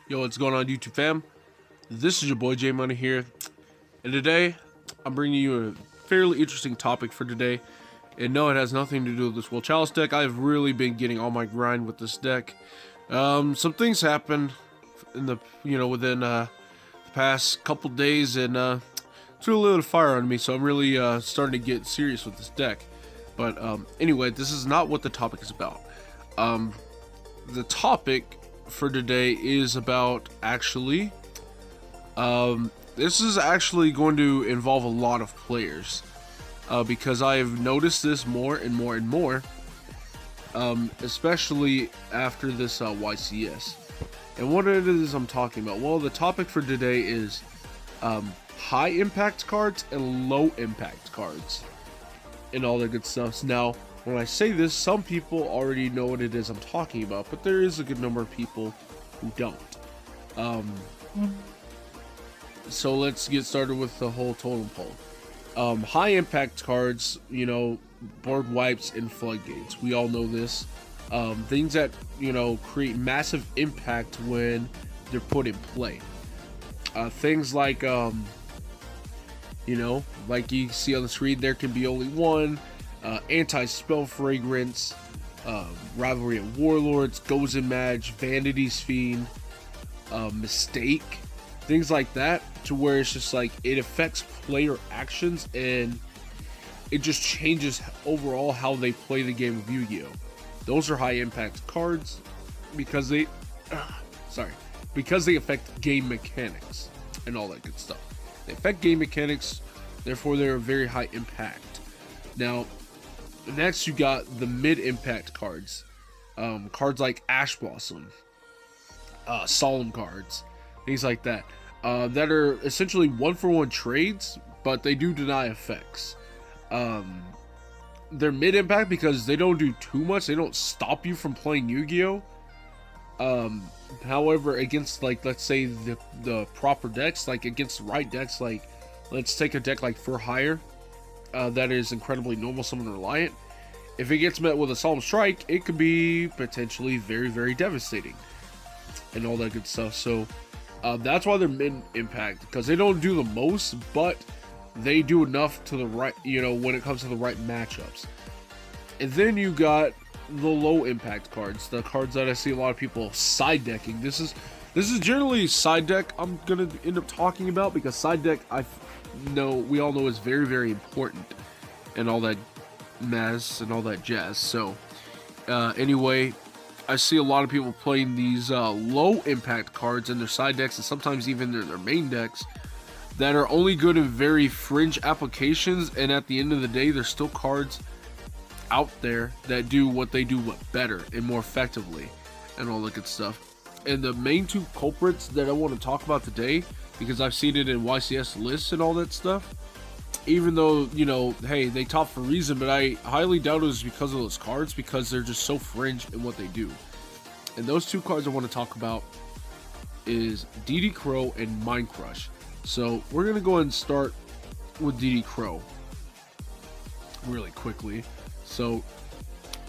Yo, what's going on, YouTube fam? This is your boy J Money here, and today I'm bringing you a fairly interesting topic for today. And no, it has nothing to do with this Will Chalice deck. I've really been getting all my grind with this deck. Some things happened in the within the past couple days, and threw a little fire on me. So I'm really starting to get serious with this deck. But anyway, this is not what the topic is about. The topic for today is about this is actually going to involve a lot of players, because I have noticed this more and more and more, especially after this YCS. And what it is I'm talking about, well, the topic for today is high impact cards and low impact cards and all that good stuff. Now, when I say this, some people already know what it is I'm talking about, but there is a good number of people who don't. So let's get started with the whole totem pole. High impact cards, board wipes and floodgates. We all know this. Things that, create massive impact when they're put in play. Things like, like you see on the screen, there can be only one. Anti-spell fragrance, rivalry of warlords, goes in match, vanity's fiend, mistake, things like that, to where it's just like it affects player actions and it just changes overall how they play the game of Yu-Gi-Oh. Those are high impact cards because they affect game mechanics and all that good stuff. They affect game mechanics, therefore they're very high impact. Now, next, you got the mid-impact cards. Cards like Ash Blossom, Solemn cards, things like that. That are essentially one-for-one trades, but they do deny effects. They're mid-impact because they don't do too much. They don't stop you from playing Yu-Gi-Oh! However, against, like, let's say the proper decks, like against the right decks, like, let's take a deck like For Hire. That is incredibly normal summon reliant. If it gets met with a Solemn Strike, it could be potentially very, very devastating and all that good stuff. So that's why they're mid-impact, because they don't do the most, but they do enough to the right, when it comes to the right matchups. And then you got the low impact cards, the cards that I see a lot of people side decking. This is generally side deck I'm gonna end up talking about, because side deck we all know is very, very important and all that mess and all that jazz. So anyway, I see a lot of people playing these low impact cards in their side decks, and sometimes even their main decks, that are only good in very fringe applications, and at the end of the day, there's still cards out there that do what they do, but better and more effectively and all that good stuff. And the main two culprits that I want to talk about today, because I've seen it in YCS lists and all that stuff, even though, hey, they top for a reason, but I highly doubt it was because of those cards, because they're just so fringe in what they do. And those two cards I want to talk about is DD Crow and Mind Crush. So we're going to go ahead and start with DD Crow really quickly. So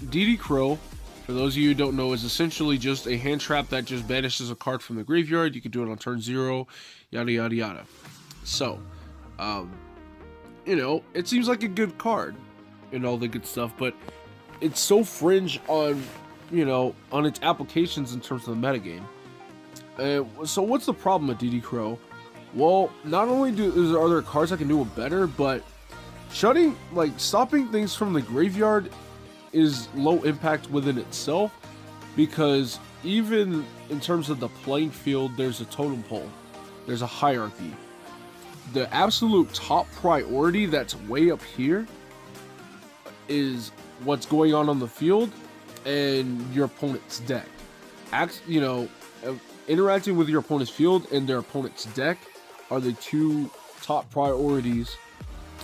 DD Crow, for those of you who don't know, is essentially just a hand trap that just banishes a card from the graveyard. You can do it on turn 0, yada yada yada. So, it seems like a good card and all the good stuff, but it's so fringe on, on its applications in terms of the metagame. So what's the problem with DD Crow? Well, not only are there cards that can do it better, but stopping things from the graveyard is low impact within itself, because even in terms of the playing field, there's a totem pole, there's a hierarchy. The absolute top priority that's way up here is what's going on the field and your opponent's deck. Interacting with your opponent's field and their opponent's deck are the two top priorities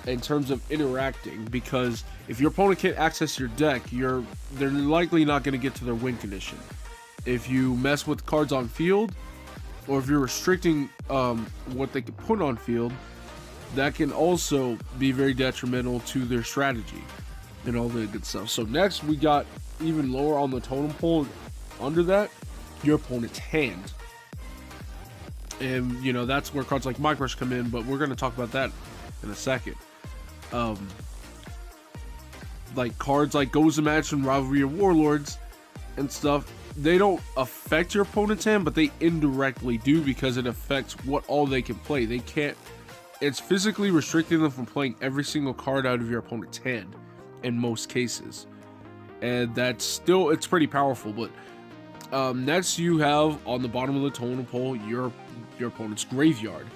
in terms of interacting, because if your opponent can't access your deck, they're likely not going to get to their win condition. If you mess with cards on field, or if you're restricting what they can put on field, that can also be very detrimental to their strategy and all the good stuff. So next, we got even lower on the totem pole, under that, your opponent's hand. And, you know, that's where cards like Mind Crush come in, but we're going to talk about that in a second. Like cards like Goes Imagine, Rivalry of Warlords and stuff, they don't affect your opponent's hand, but they indirectly do because it affects what all they can play. They can't, it's physically restricting them from playing every single card out of your opponent's hand in most cases. And that's still, it's pretty powerful. But next you have on the bottom of the totem pole your opponent's graveyard.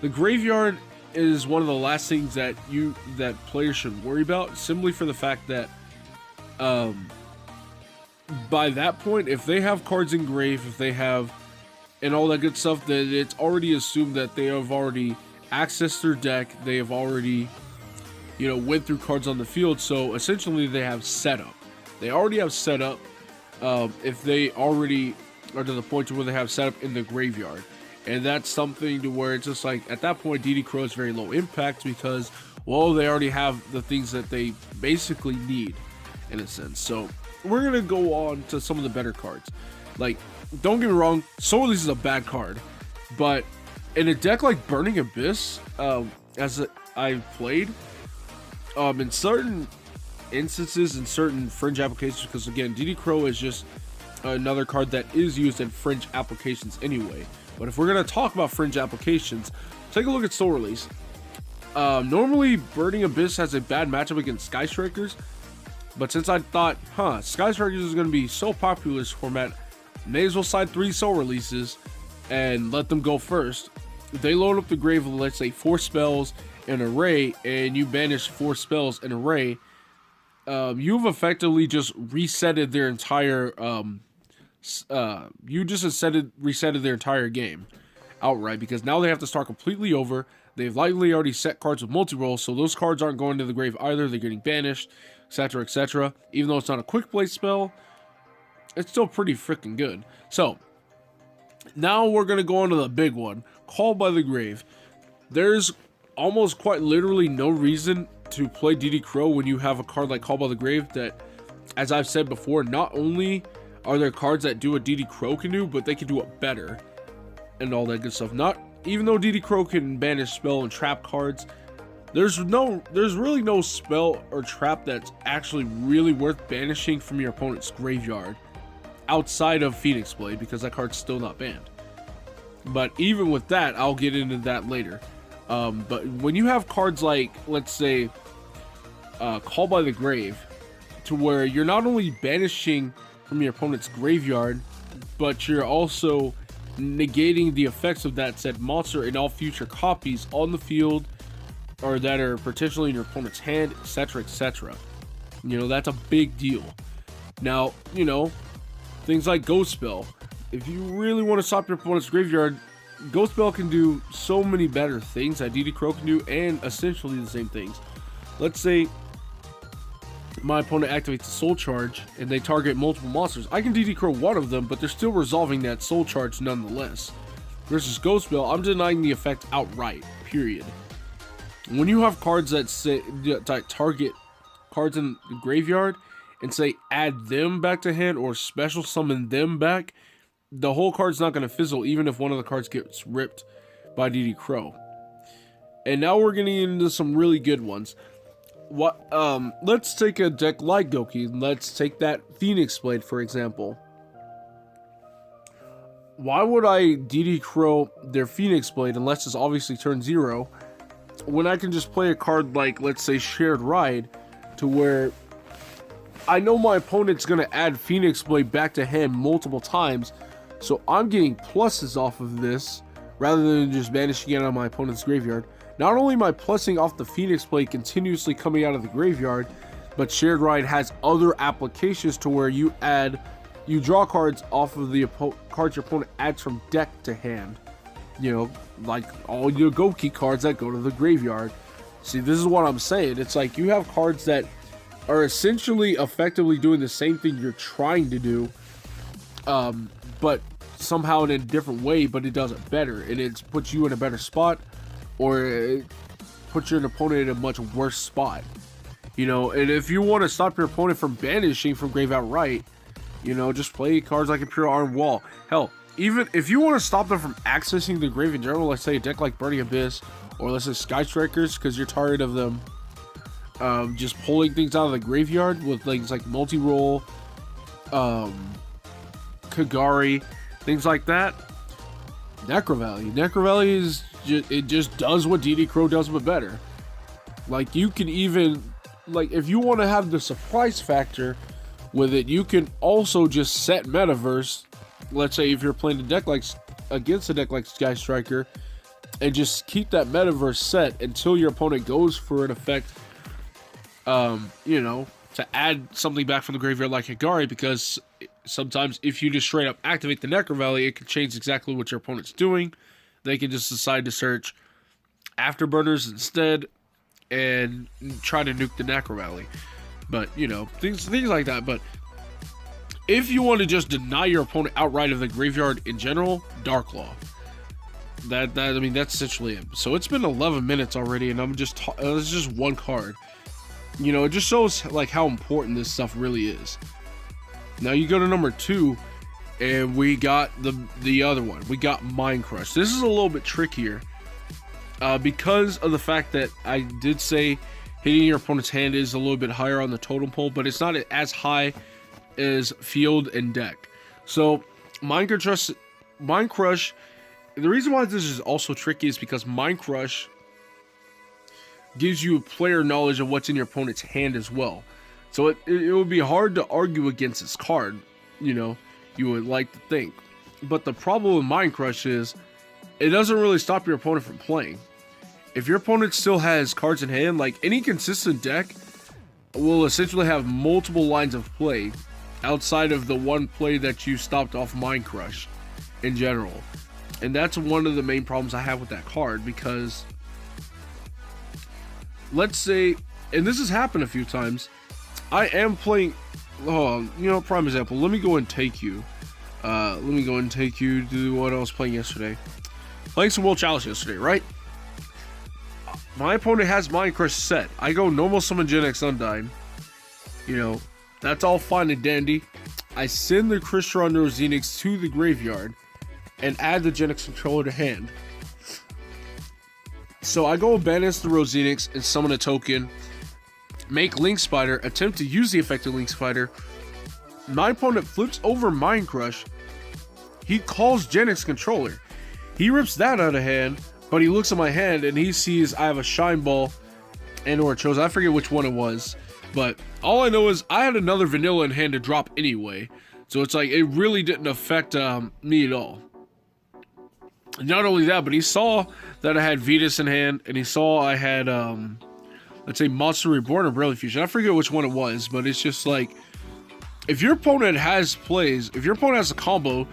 The graveyard is one of the last things that players should worry about, simply for the fact that by that point, if they have cards engraved, if they have and all that good stuff, that it's already assumed that they have already accessed their deck, they have already, you know, went through cards on the field. So essentially they have setup. They already have setup if they already are to the point to where they have setup in the graveyard. And that's something to where it's just like, at that point, DD Crow is very low impact because, well, they already have the things that they basically need, in a sense. So we're going to go on to some of the better cards. Like, don't get me wrong, Soul Release is a bad card. But in a deck like Burning Abyss, as I've played, in certain instances, in certain fringe applications, because again, DD Crow is just another card that is used in fringe applications anyway. But if we're going to talk about fringe applications, take a look at Soul Release. Normally, Burning Abyss has a bad matchup against Sky Strikers. But since I thought, Sky Strikers is going to be so popular this format, may as well side 3 Soul Releases and let them go first. They load up the grave with, let's say, 4 spells in an array, and you banish 4 spells in an array. You've effectively just resetted their entire... resetted their entire game outright, because now they have to start completely over. They've likely already set cards with multi-roll, so those cards aren't going to the grave either. They're getting banished, etc., etc. Even though it's not a quick play spell, it's still pretty freaking good. So now we're going to go on to the big one, Call by the Grave. There's almost quite literally no reason to play DD Crow when you have a card like Call by the Grave that, as I've said before, not only are there cards that do what DD Crow can do, but they can do it better and all that good stuff. Not even though DD Crow can banish spell and trap cards, there's really no spell or trap that's actually really worth banishing from your opponent's graveyard outside of Phoenix Blade, because that card's still not banned. But even with that, I'll get into that later. But when you have cards like, let's say, Call by the Grave, to where you're not only banishing from your opponent's graveyard, but you're also negating the effects of that said monster in all future copies on the field or that are potentially in your opponent's hand, etc., etc. You know, that's a big deal. Now, you know, things like Ghost Spell. If you really want to stop your opponent's graveyard, Ghost Spell can do so many better things that DD Crow can do, and essentially the same things. Let's say my opponent activates a Soul Charge and they target multiple monsters. I can DD Crow one of them, but they're still resolving that Soul Charge nonetheless. Versus Ghost Spell, I'm denying the effect outright, period. When you have cards that say that target cards in the graveyard and say add them back to hand or special summon them back, the whole card's not going to fizzle even if one of the cards gets ripped by DD Crow. And now we're getting into some really good ones. Let's take a deck like Goki. Let's take that Phoenix Blade, for example. Why would I DD Crow their Phoenix Blade unless it's obviously turn 0, when I can just play a card like, let's say, Shared Ride, to where I know my opponent's going to add Phoenix Blade back to hand multiple times, so I'm getting pluses off of this rather than just banishing it out of my opponent's graveyard. Not only am I plussing off the Phoenix Blade continuously coming out of the graveyard, but Shared Ride has other applications to where you draw cards off of the cards your opponent adds from deck to hand. You know, like all your Goki cards that go to the graveyard. See, this is what I'm saying. It's like you have cards that are essentially effectively doing the same thing you're trying to do, but somehow in a different way, but it does it better, and it puts you in a better spot, or it puts your opponent in a much worse spot. You know, and if you want to stop your opponent from banishing from grave outright, you know, just play cards like Imperial Iron Wall. Hell, even if you want to stop them from accessing the grave in general, let's say a deck like Burning Abyss, or let's say Sky Strikers, because you're tired of them just pulling things out of the graveyard with things like multi-roll, Kagari, things like that. Necro Valley is it just does what DD Crow does, but better. Like, you can even, like, if you want to have the surprise factor with it, you can also just set Metaverse. Let's say if you're playing a deck like against a deck like Sky Striker, and just keep that Metaverse set until your opponent goes for an effect, you know, to add something back from the graveyard like Higari, because sometimes if you just straight up activate the Necro Valley, it can change exactly what your opponent's doing. They can just decide to search Afterburners instead and try to nuke the Necro Valley. But, you know, things like that. But if you want to just deny your opponent outright of the graveyard in general, Dark Law. I mean, that's essentially it. So it's been 11 minutes already, and I'm just it's just one card. You know, it just shows like how important this stuff really is. Now you go to number 2, and we got the other one. We got Mind Crush. This is a little bit trickier because of the fact that I did say hitting your opponent's hand is a little bit higher on the totem pole, but it's not as high as Field and Deck. So Mind Crush. The reason why this is also tricky is because Mind Crush gives you player knowledge of what's in your opponent's hand as well. So it would be hard to argue against this card, you know, you would like to think. But the problem with Mind Crush is it doesn't really stop your opponent from playing. If your opponent still has cards in hand, like any consistent deck will essentially have multiple lines of play outside of the one play that you stopped off Mind Crush in general. And that's one of the main problems I have with that card, because let's say, and this has happened a few times, I am playing, you know, prime example, let me go and take you to what I was playing yesterday. Playing some World Challenge yesterday, right? My opponent has Mind Crush set. I go normal summon Gen X Undyne. You know, that's all fine and dandy. I send the Crystron Rosenix to the graveyard and add the Gen X controller to hand. So I go abandon the Rosenix and summon a token, make Link Spider, attempt to use the effect of Link Spider. My opponent flips over Mind Crush. He calls Gen X controller. He rips that out of hand, but he looks at my hand and he sees I have a Shine Ball and or a Chosen. I forget which one it was, but all I know is I had another vanilla in hand to drop anyway. So it's like, it really didn't affect me at all. Not only that, but he saw that I had Vetus in hand, and he saw I had, let's say, Monster Reborn or Brilliant Fusion. I forget which one it was, but it's just like, if your opponent has plays, if your opponent has a combo,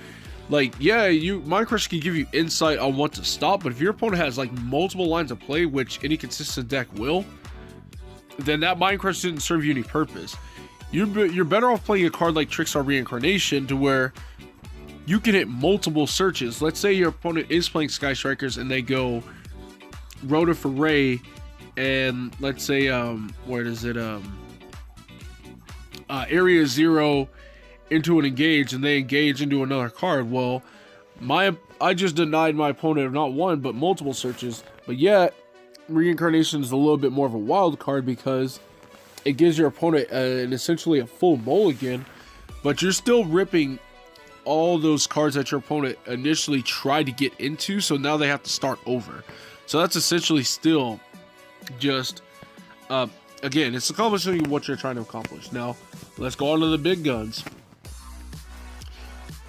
like, yeah, Mind Crush can give you insight on what to stop, but if your opponent has, like, multiple lines of play, which any consistent deck will, then that Mind Crush didn't serve you any purpose. You're better off playing a card like Trickstar Reincarnation, to where you can hit multiple searches. Let's say your opponent is playing Sky Strikers and they go Rota for Ray, and let's say where is it, Area 0 into an engage, and they engage into another card. Well, I just denied my opponent of not one but multiple searches. But yet Reincarnation is a little bit more of a wild card, because it gives your opponent essentially a full mulligan, but you're still ripping all those cards that your opponent initially tried to get into, so now they have to start over. So that's essentially still just again, it's accomplishing what you're trying to accomplish. Now let's go on to the big guns.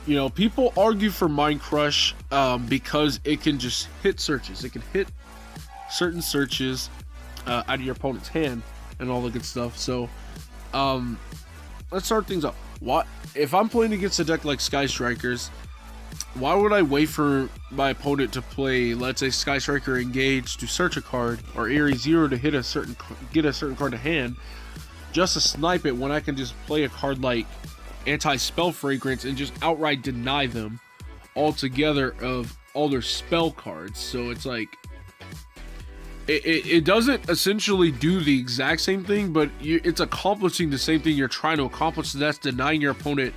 You know, people argue for Mind Crush because it can just hit searches. It can hit certain searches out of your opponent's hand and all the good stuff. So let's start things up. What if I'm playing against a deck like Sky Strikers? Why would I wait for my opponent to play, let's say, Sky Striker Engage to search a card, or Area 0 to get a certain card to hand, just to snipe it, when I can just play a card like Anti-Spell Fragrance and just outright deny them altogether of all their spell cards? So it's like, it doesn't essentially do the exact same thing, but it's accomplishing the same thing you're trying to accomplish. So that's denying your opponent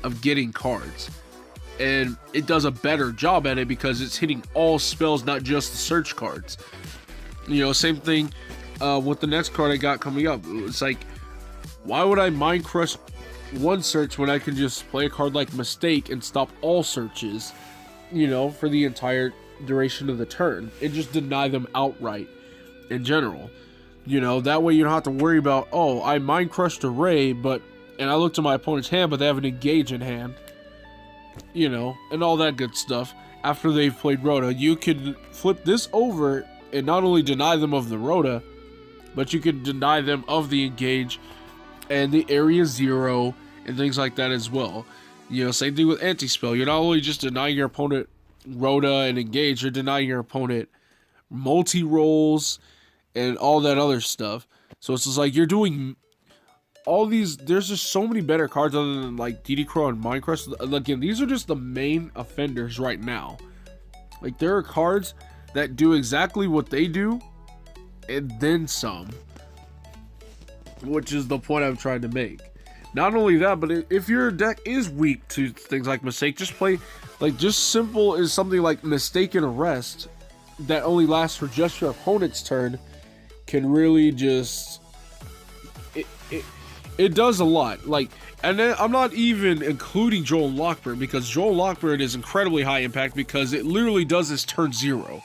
of getting cards. and it does a better job at it because it's hitting all spells, not just the search cards. You know, same thing with the next card I got coming up. It's like, why would I Mind Crush one search when I can just play a card like Mistake and stop all searches, you know, for the entire duration of the turn, and just deny them outright in general. You know, that way you don't have to worry about, oh, I Mind Crushed a Ray, and I looked at my opponent's hand, but they have an Engage in hand, you know, and all that good stuff. After they've played Rhoda, you could flip this over and not only deny them of the Rhoda, but you could deny them of the Engage and the Area Zero and things like that as well. You know, same thing with Anti-Spell. You're not only just denying your opponent Rhoda and Engage, you're denying your opponent multi-rolls and all that other stuff. So it's just like you're doing all these. There's just so many better cards other than like DD Crow and Mind Crush. Again, these are just the main offenders right now. Like, there are cards that do exactly what they do and then some, which is the point I'm trying to make. Not only that, but if your deck is weak to things like Mistake, just play like just simple as something like Mistaken Arrest that only lasts for just your opponent's turn can really just it does a lot. Like, and then I'm not even including Joel Lockbird, because Joel Lockbird is incredibly high impact because it literally does this turn 0.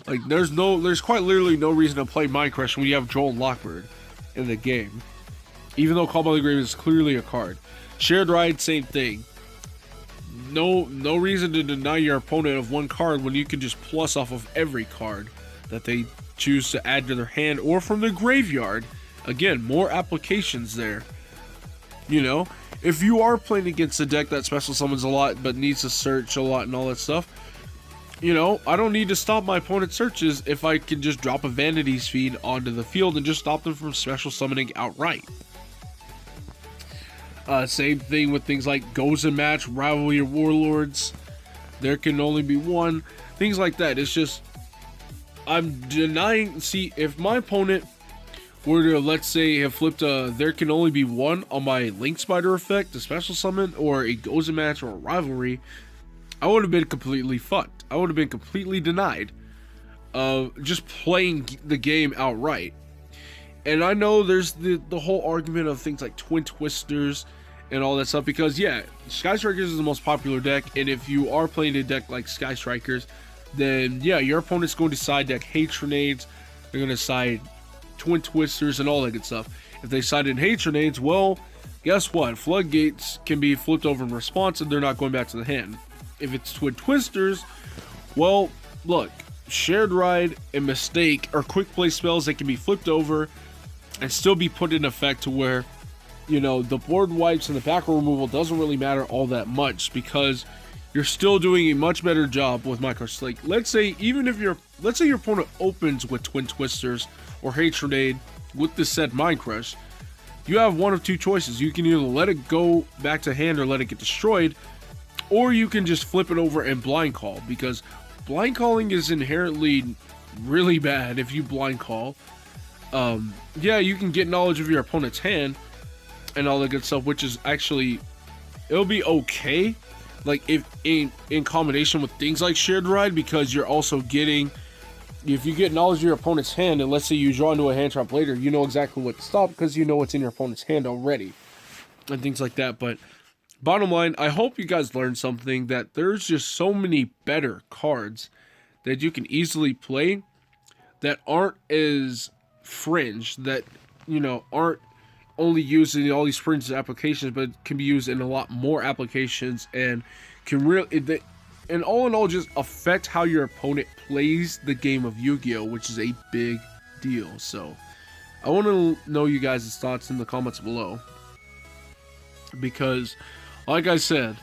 Like, there's quite literally no reason to play Mind Crush when you have Joel Lockbird in the game, even though Call by the Grave is clearly a card. Shared Ride, same thing. No reason to deny your opponent of one card when you can just plus off of every card that they choose to add to their hand or from the graveyard. Again, more applications there. You know, if you are playing against a deck that special summons a lot but needs to search a lot and all that stuff, you know, I don't need to stop my opponent's searches if I can just drop a Vanity's Feed onto the field and just stop them from special summoning outright. Same thing with things like Goes and Match, Rivalry of Warlords, There Can Only Be One, things like that. It's just, I'm denying. See, if my opponent were to, let's say, have flipped a There Can Only Be One on my Link Spider effect, a special summon, or a Goes and Match, or a Rivalry, I would have been completely fucked. I would have been completely denied of just playing the game outright. And I know there's the whole argument of things like Twin Twisters and all that stuff, because yeah, Sky Strikers is the most popular deck, and if you are playing a deck like Sky Strikers, then yeah, your opponent's going to side deck Hatronades, they're going to side Twin Twisters and all that good stuff. If they side in Hatronades, well, guess what? Floodgates can be flipped over in response and they're not going back to the hand. If it's Twin Twisters, well, look, Shared Ride and Mistake are quick play spells that can be flipped over and still be put in effect to where, you know, the board wipes and the back row removal doesn't really matter all that much, because you're still doing a much better job with Mind Crush. Like, let's say your opponent opens with Twin Twisters or Hatronade with the said Mind Crush, you have one of two choices. You can either let it go back to hand or let it get destroyed, or you can just flip it over and blind call, because blind calling is inherently really bad if you blind call. Yeah, you can get knowledge of your opponent's hand and all that good stuff, which is actually, it'll be okay, like if in combination with things like Shared Ride, because you're also getting, if you get knowledge of your opponent's hand and let's say you draw into a hand trap later, you know exactly what to stop because you know what's in your opponent's hand already and things like that. But bottom line, I hope you guys learned something, that there's just so many better cards that you can easily play that aren't as fringe, that, you know, aren't only used in all these fringe applications, but can be used in a lot more applications and can really, and all in all, just affect how your opponent plays the game of Yu-Gi-Oh!, which is a big deal. So I want to know you guys' thoughts in the comments below, because like I said,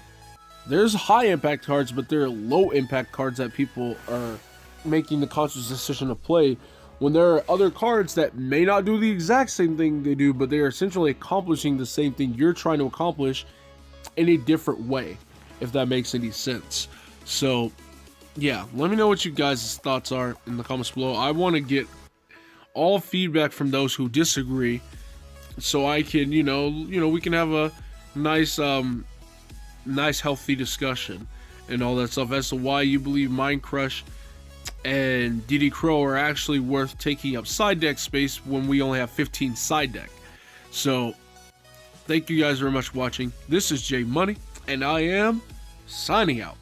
there's high impact cards, but there are low impact cards that people are making the conscious decision to play, when there are other cards that may not do the exact same thing they do, but they are essentially accomplishing the same thing you're trying to accomplish in a different way, if that makes any sense. So yeah, let me know what you guys' thoughts are in the comments below. I want to get all feedback from those who disagree, so I can, you know, we can have a nice healthy discussion. and all that stuff as to why you believe Mind Crush and DD Crow are actually worth taking up side deck space when we only have 15 side deck. So, thank you guys very much for watching. This is J Money, and I am signing out.